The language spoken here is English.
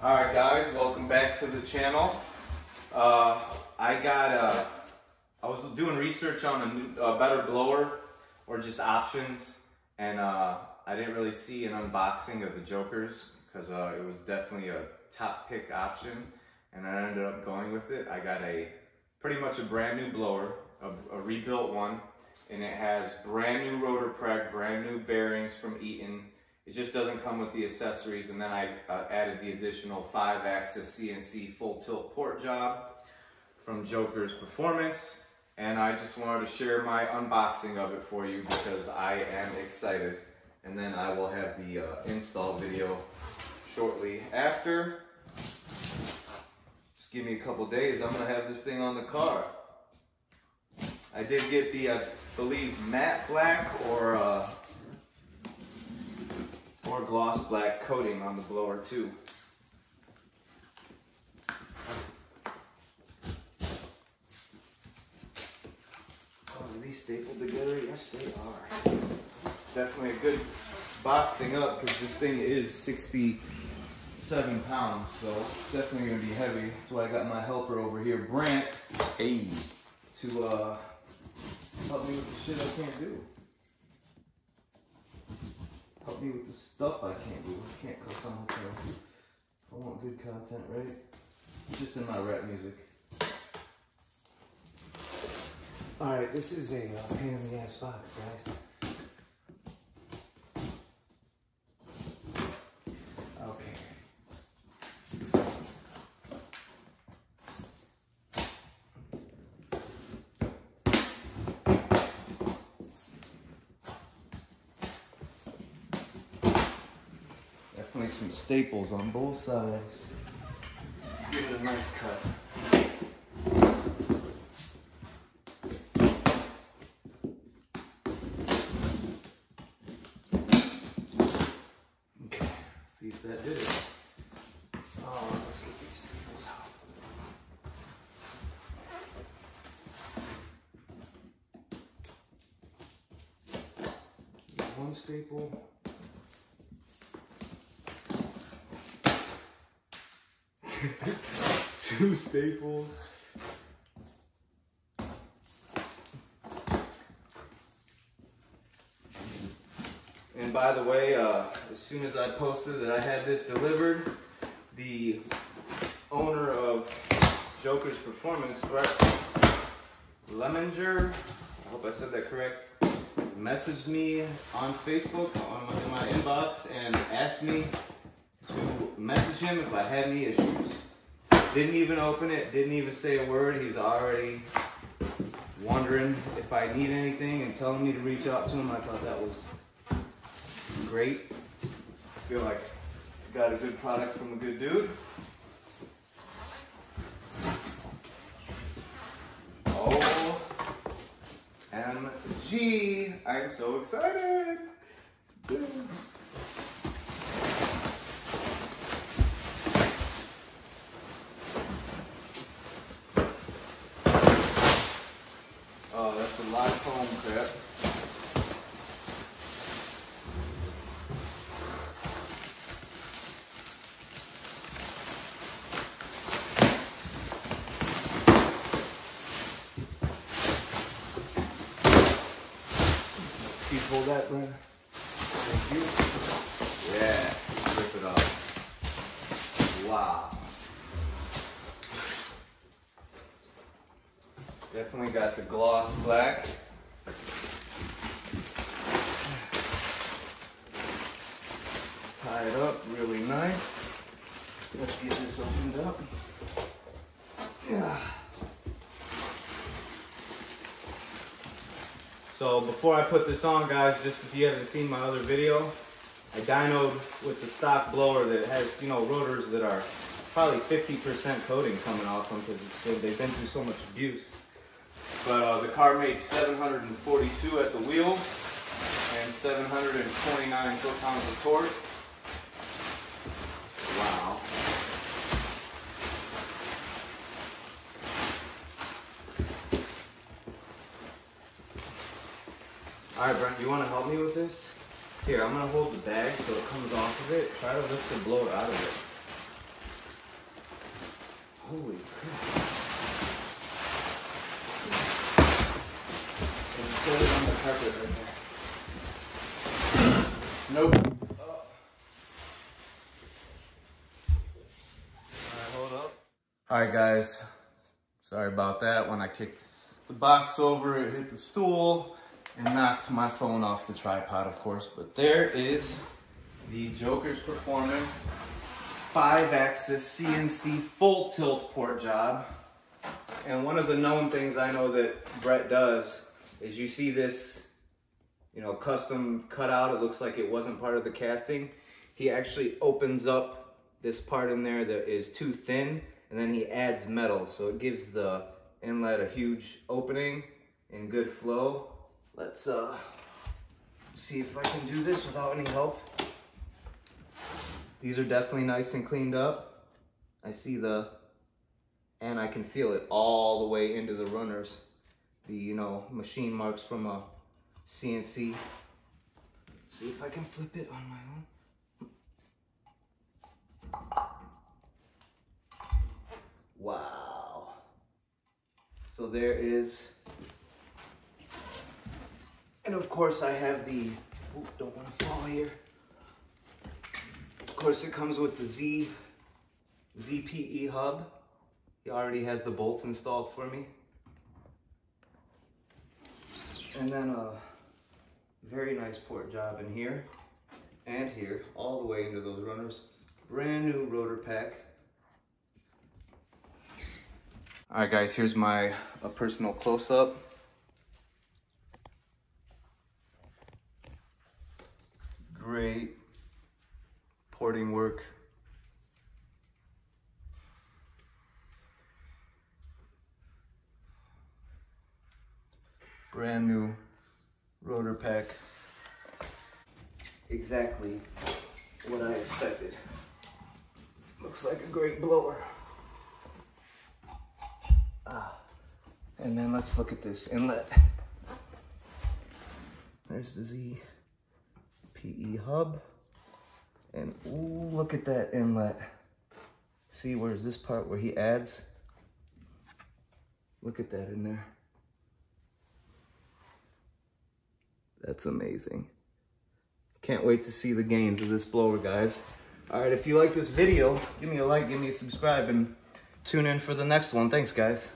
Alright guys, welcome back to the channel. I was doing research on a better blower or just options, and I didn't really see an unboxing of the Jokerz because it was definitely a top picked option, and I ended up going with it. I got pretty much a brand new blower, a rebuilt one, and it has brand new rotor preg, brand new bearings from Eaton. It just doesn't come with the accessories, and then I added the additional 5-axis CNC full tilt port job from Jokerz Performance, and I just wanted to share my unboxing of it for you because I am excited. And then I will have the install video shortly after. Just give me a couple days, I'm gonna have this thing on the car. I did get the, I believe, matte black or gloss black coating on the blower too. Oh, are these stapled together? Yes, they are. Definitely a good boxing up because this thing is 67 pounds, so it's definitely going to be heavy. That's why I got my helper over here, Brant, to help me with the shit I can't do. Help me with the stuff I can't do. I can't cook something. I want good content, right? Just in my rap music. Alright, this is a pain in the ass box, guys. Definitely some staples on both sides. Let's give it a nice cut. Okay, let's see if that did it. Oh, let's get these staples out. One staple. Two staples. And by the way, as soon as I posted that I had this delivered, the owner of Jokerz Performance, Leminger, I hope I said that correct, messaged me on Facebook in my inbox and asked me to message him if I had any issues. Didn't even open it, didn't even say a word. He's already wondering if I need anything and telling me to reach out to him. I thought that was great. I feel like I got a good product from a good dude. OMG, I'm so excited. Oh, that's a lot of foam crap. Can you pull that, Brent? Thank you. Yeah, rip it off. Wow. Definitely got the gloss black. Tie it up really nice. Let's get this opened up. Yeah. So before I put this on, guys, just if you haven't seen my other video, I dynoed with the stock blower that has, you know, rotors that are probably 50% coating coming off them because they've been through so much abuse. But the car made 742 at the wheels and 729 foot-pounds of torque. Wow. Alright, Brent, you want to help me with this? Here, I'm going to hold the bag so it comes off of it. Try to lift the blower out of it. Holy crap. And set it on the carpet right there. Nope. Alright, hold up. Alright guys, sorry about that. When I kicked the box over, it hit the stool and knocked my phone off the tripod, of course. But there is the Jokerz Performance 5-axis CNC full tilt port job. And one of the known things I know that Brett does is you see this, you know, custom cutout. It looks like it wasn't part of the casting. He actually opens up this part in there that is too thin, and then he adds metal. So it gives the inlet a huge opening and good flow. Let's see if I can do this without any help. These are definitely nice and cleaned up. I see and I can feel it all the way into the runners. The, you know, machine marks from a CNC. See if I can flip it on my own. Wow. So there is, and of course I have the, don't want to fall here. Of course it comes with the ZPE hub. He already has the bolts installed for me. And then a very nice port job in here and here, all the way into those runners. Brand new rotor pack. All right guys, here's my personal close-up. Great porting work. Brand new rotor pack. Exactly what I expected. Looks like a great blower. And then let's look at this inlet. There's the ZPE hub. And ooh, look at that inlet. See, where's this part where he adds? Look at that in there. That's amazing. Can't wait to see the gains of this blower, guys. All right, if you like this video, give me a like, give me a subscribe, and tune in for the next one. Thanks, guys.